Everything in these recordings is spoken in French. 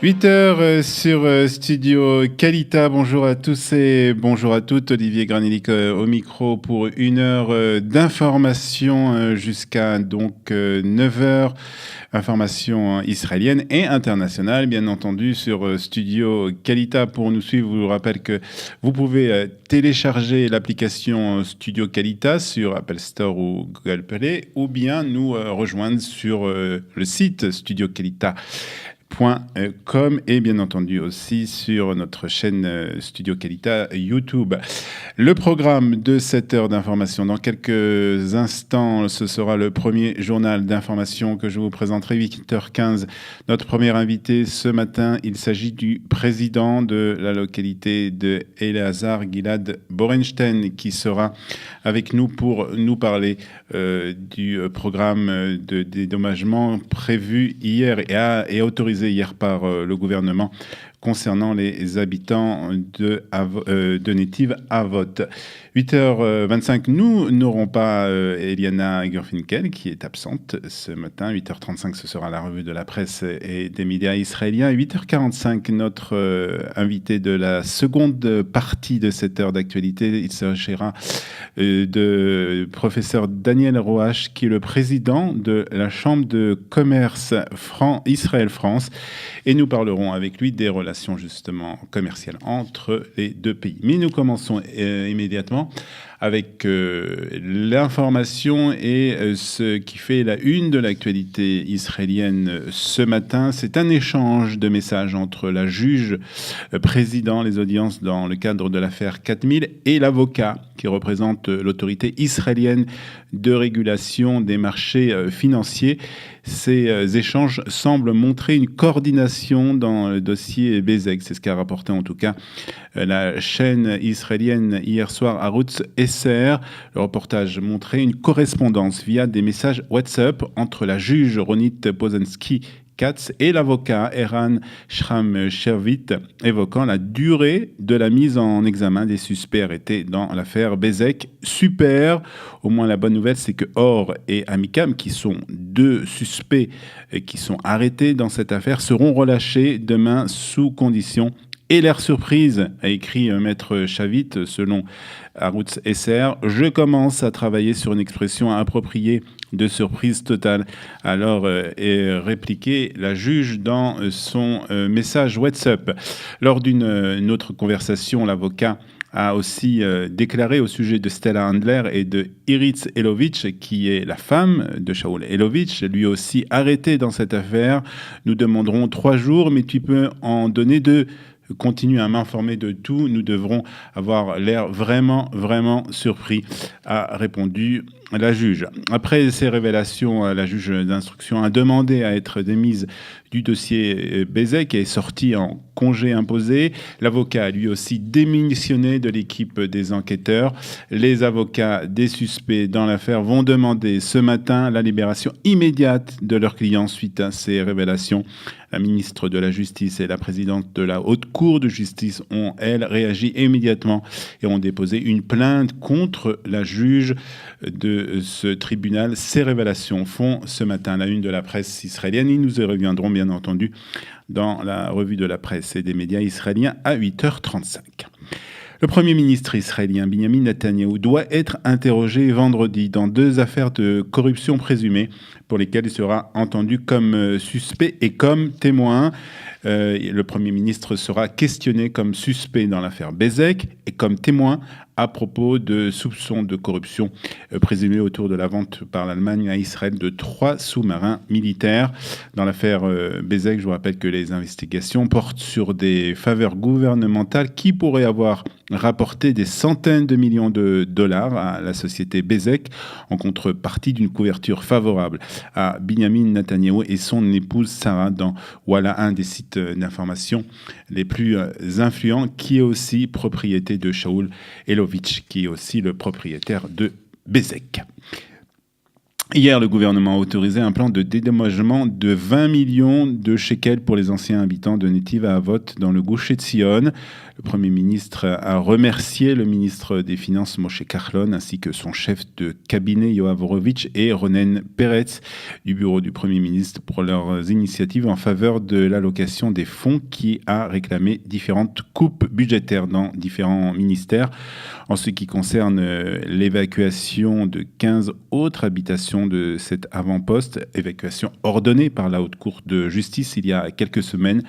8 heures sur Studio Qualita. Bonjour à tous et bonjour à toutes. Olivier Granellic au micro pour une heure d'information jusqu'à donc 9 heures. Information israélienne et internationale, bien entendu, sur Studio Qualita. Pour nous suivre, je vous rappelle que vous pouvez télécharger l'application Studio Qualita sur Apple Store ou Google Play, ou bien nous rejoindre sur le site Studio Qualita. .com et bien entendu aussi sur notre chaîne Studio Qualita YouTube. Le programme de cette heure d'information, dans quelques instants, ce sera le premier journal d'information que je vous présenterai, 8h15. Notre premier invité ce matin, il s'agit du président de la localité de Elazar, Gilad Borenstein, qui sera avec nous pour nous parler du programme de dédommagement prévu hier et autorisé hier par le gouvernement concernant les habitants de Netiv Avot. 8h25, nous n'aurons pas Eliana Gurfinkel qui est absente ce matin. 8h35, ce sera la revue de la presse et des médias israéliens. 8h45, notre invité de la seconde partie de cette heure d'actualité, il s'agira de professeur Daniel Roach, qui est le président de la Chambre de commerce Israël-France. Et nous parlerons avec lui des relations justement commerciales entre les deux pays. Mais nous commençons immédiatement avec l'information et ce qui fait la une de l'actualité israélienne ce matin. C'est un échange de messages entre la juge président les audiences dans le cadre de l'affaire 4000 et l'avocat qui représente l'autorité israélienne de régulation des marchés financiers. Ces échanges semblent montrer une coordination dans le dossier Bezek. C'est ce qu'a rapporté en tout cas la chaîne israélienne hier soir, Arutz SR. Le reportage montrait une correspondance via des messages WhatsApp entre la juge Ronit Posensky-Katz et l'avocat Eran Shram-Shervit, évoquant la durée de la mise en examen des suspects arrêtés dans l'affaire Bezek. Super. Au moins, la bonne nouvelle, c'est que Or et Amikam, qui sont deux suspects qui sont arrêtés dans cette affaire, seront relâchés demain sous condition. Et l'air surprise, a écrit Maître Shavit, selon Arutz SR, je commence à travailler sur une expression appropriée de surprise totale. Alors, est répliqué la juge dans son message WhatsApp. Lors d'une autre conversation, l'avocat a aussi déclaré au sujet de Stella Handler et de Iritz Elovitch, qui est la femme de Shaul Elovitch, lui aussi arrêté dans cette affaire. Nous demanderons 3 jours, mais tu peux en donner 2. Continue à m'informer de tout. Nous devrons avoir l'air vraiment, vraiment surpris, a répondu la juge. Après ces révélations, la juge d'instruction a demandé à être démise du dossier Bezek et est sorti en congé imposé. L'avocat a lui aussi démissionné de l'équipe des enquêteurs. Les avocats des suspects dans l'affaire vont demander ce matin la libération immédiate de leurs clients suite à ces révélations. La ministre de la Justice et la présidente de la Haute Cour de justice ont, elles, réagi immédiatement et ont déposé une plainte contre la juge de ce tribunal. Ces révélations font ce matin la une de la presse israélienne et nous y reviendrons bien entendu dans la revue de la presse et des médias israéliens à 8h35. Le Premier ministre israélien Benjamin Netanyahou doit être interrogé vendredi dans 2 affaires de corruption présumée pour lesquelles il sera entendu comme suspect et comme témoin. Le Premier ministre sera questionné comme suspect dans l'affaire Bezek et comme témoin à propos de soupçons de corruption présumés autour de la vente par l'Allemagne à Israël de 3 sous-marins militaires. Dans l'affaire Bezek, je vous rappelle que les investigations portent sur des faveurs gouvernementales qui pourraient avoir rapporté des centaines de millions de dollars à la société Bezek en contrepartie d'une couverture favorable à Benjamin Netanyahou et son épouse Sarah dans Voilà, un des sites d'information les plus influents, qui est aussi propriété de Shaul Elovitch, qui est aussi le propriétaire de Bezek. Hier, le gouvernement a autorisé un plan de dédommagement de 20 millions de shekels pour les anciens habitants de Netiv Avot dans le Gush Etzion. Le Premier ministre a remercié le ministre des Finances Moshe Kahlon ainsi que son chef de cabinet Yoav Horowitz et Ronen Peretz du bureau du Premier ministre pour leurs initiatives en faveur de l'allocation des fonds qui a réclamé différentes coupes budgétaires dans différents ministères. En ce qui concerne l'évacuation de 15 autres habitations de cet avant-poste, évacuation ordonnée par la Haute Cour de justice il y a quelques semaines,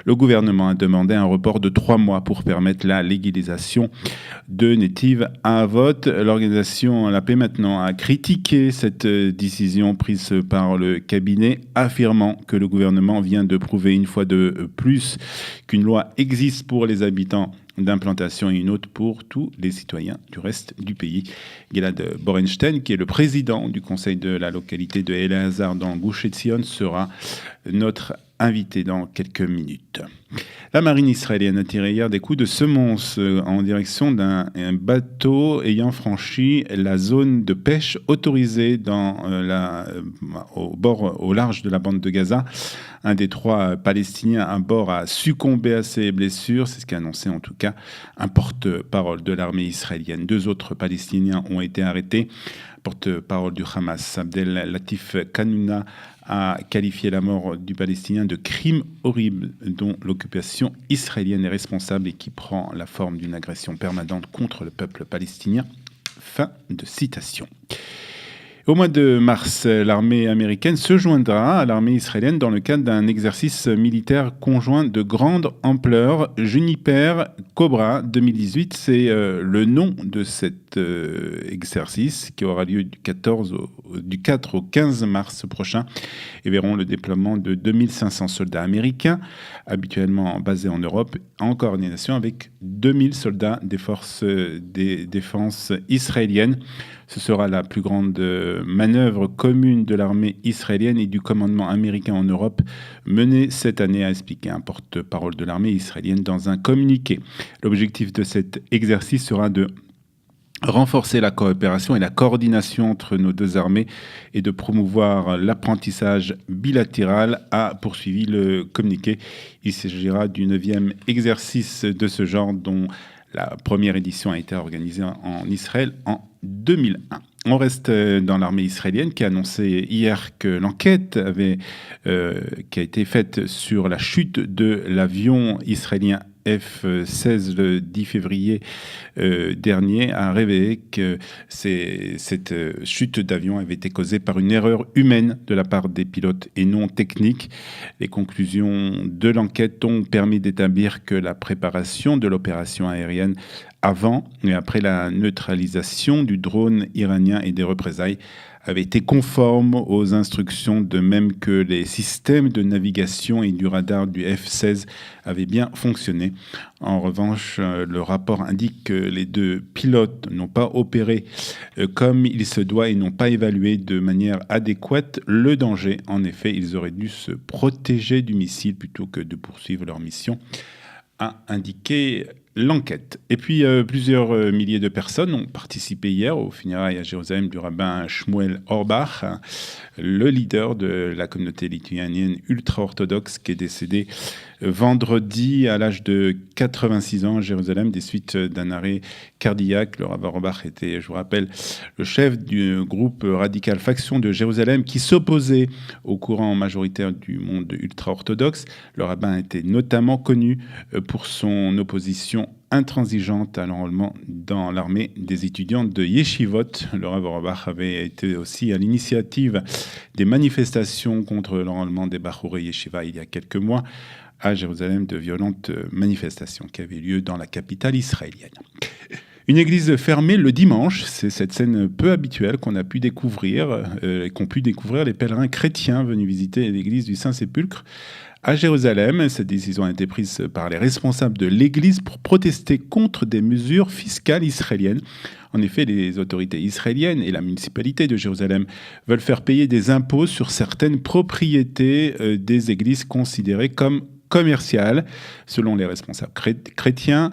le gouvernement a demandé un report de 3 mois pour permettre la légalisation de Netiv Avot. L'organisation La Paix Maintenant a critiqué cette décision prise par le cabinet, affirmant que le gouvernement vient de prouver une fois de plus qu'une loi existe pour les habitants d'implantation et une autre pour tous les citoyens du reste du pays. Gilad Borenstein, qui est le président du conseil de la localité de El-Hazar dans Gush Etzion, sera notre invité dans quelques minutes. La marine israélienne a tiré hier des coups de semonce en direction d'un bateau ayant franchi la zone de pêche autorisée au large de la bande de Gaza. Un des 3 Palestiniens à bord a succombé à ses blessures. C'est ce qu'a annoncé en tout cas un porte-parole de l'armée israélienne. 2 autres Palestiniens ont été arrêtés. Porte-parole du Hamas, Abdel Latif Kanouna, a qualifié la mort du Palestinien de crime horrible dont l'occupation israélienne est responsable et qui prend la forme d'une agression permanente contre le peuple palestinien. Fin de citation. Au mois de mars, l'armée américaine se joindra à l'armée israélienne dans le cadre d'un exercice militaire conjoint de grande ampleur, Juniper Cobra 2018. C'est le nom de cet exercice qui aura lieu du 4 au 15 mars prochain et verront le déploiement de 2500 soldats américains, habituellement basés en Europe, en coordination avec 2000 soldats des forces de défense israéliennes. Ce sera la plus grande manœuvre commune de l'armée israélienne et du commandement américain en Europe menée cette année, a expliqué un porte-parole de l'armée israélienne dans un communiqué. L'objectif de cet exercice sera de renforcer la coopération et la coordination entre nos 2 armées et de promouvoir l'apprentissage bilatéral, a poursuivi le communiqué. Il s'agira du 9e exercice de ce genre dont la première édition a été organisée en Israël en 2001. On reste dans l'armée israélienne qui a annoncé hier que l'enquête qui a été faite sur la chute de l'avion israélien F-16 le 10 février dernier a révélé que cette chute d'avion avait été causée par une erreur humaine de la part des pilotes et non technique. Les conclusions de l'enquête ont permis d'établir que la préparation de l'opération aérienne avant et après la neutralisation du drone iranien et des représailles avait été conforme aux instructions, de même que les systèmes de navigation et du radar du F-16 avaient bien fonctionné. En revanche, le rapport indique que les 2 pilotes n'ont pas opéré comme il se doit et n'ont pas évalué de manière adéquate le danger. En effet, ils auraient dû se protéger du missile plutôt que de poursuivre leur mission, a indiqué l'enquête. Et puis, plusieurs milliers de personnes ont participé hier aux funérailles à Jérusalem du rabbin Shmuel Orbach, le leader de la communauté lituanienne ultra-orthodoxe qui est décédé vendredi à l'âge de 86 ans à Jérusalem des suites d'un arrêt cardiaque. Le rabbin Orbach était, je vous rappelle, le chef du groupe radical Faction de Jérusalem qui s'opposait au courant majoritaire du monde ultra-orthodoxe. Le rabbin était notamment connu pour son opposition intransigeante à l'enrôlement dans l'armée des étudiants de Yeshivot. Le Rav Orbach avait été aussi à l'initiative des manifestations contre l'enrôlement des Bachourei Yeshiva il y a quelques mois à Jérusalem, de violentes manifestations qui avaient lieu dans la capitale israélienne. Une église fermée le dimanche, c'est cette scène peu habituelle qu'ont pu découvrir les pèlerins chrétiens venus visiter l'église du Saint-Sépulcre à Jérusalem. Cette décision a été prise par les responsables de l'église pour protester contre des mesures fiscales israéliennes. En effet, les autorités israéliennes et la municipalité de Jérusalem veulent faire payer des impôts sur certaines propriétés des églises considérées comme commerciales. Selon les responsables chrétiens,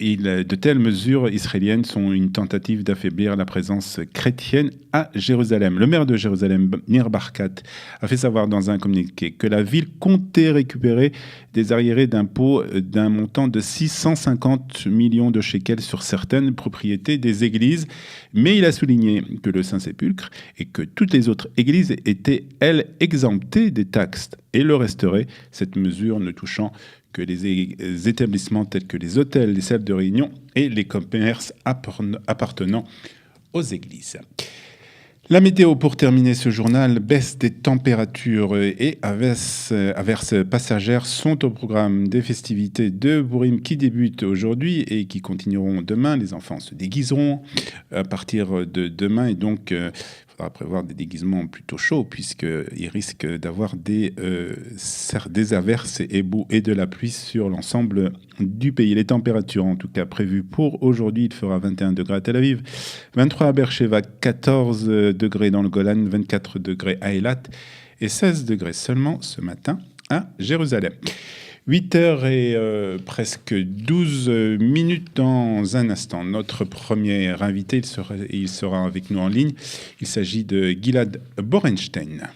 De telles mesures israéliennes sont une tentative d'affaiblir la présence chrétienne à Jérusalem. Le maire de Jérusalem, Nir Barkat, a fait savoir dans un communiqué que la ville comptait récupérer des arriérés d'impôts d'un montant de 650 millions de shekels sur certaines propriétés des églises. Mais il a souligné que le Saint-Sépulcre et que toutes les autres églises étaient, elles, exemptées des taxes et le resteraient, cette mesure ne touchant que les établissements tels que les hôtels, les salles de réunion et les commerces appartenant aux églises. La météo pour terminer ce journal, baisse des températures et averses passagères sont au programme des festivités de Purim qui débutent aujourd'hui et qui continueront demain. Les enfants se déguiseront à partir de demain et donc il faudra prévoir des déguisements plutôt chauds puisqu'ils risquent d'avoir des averses et de la pluie sur l'ensemble du pays. Les températures en tout cas prévues pour aujourd'hui, il fera 21 degrés à Tel Aviv, 23 à Beersheva, 14 degrés dans le Golan, 24 degrés à Eilat et 16 degrés seulement ce matin à Jérusalem. 8h et presque 12 minutes dans un instant. Notre premier invité, il sera avec nous en ligne. Il s'agit de Gilad Borenstein.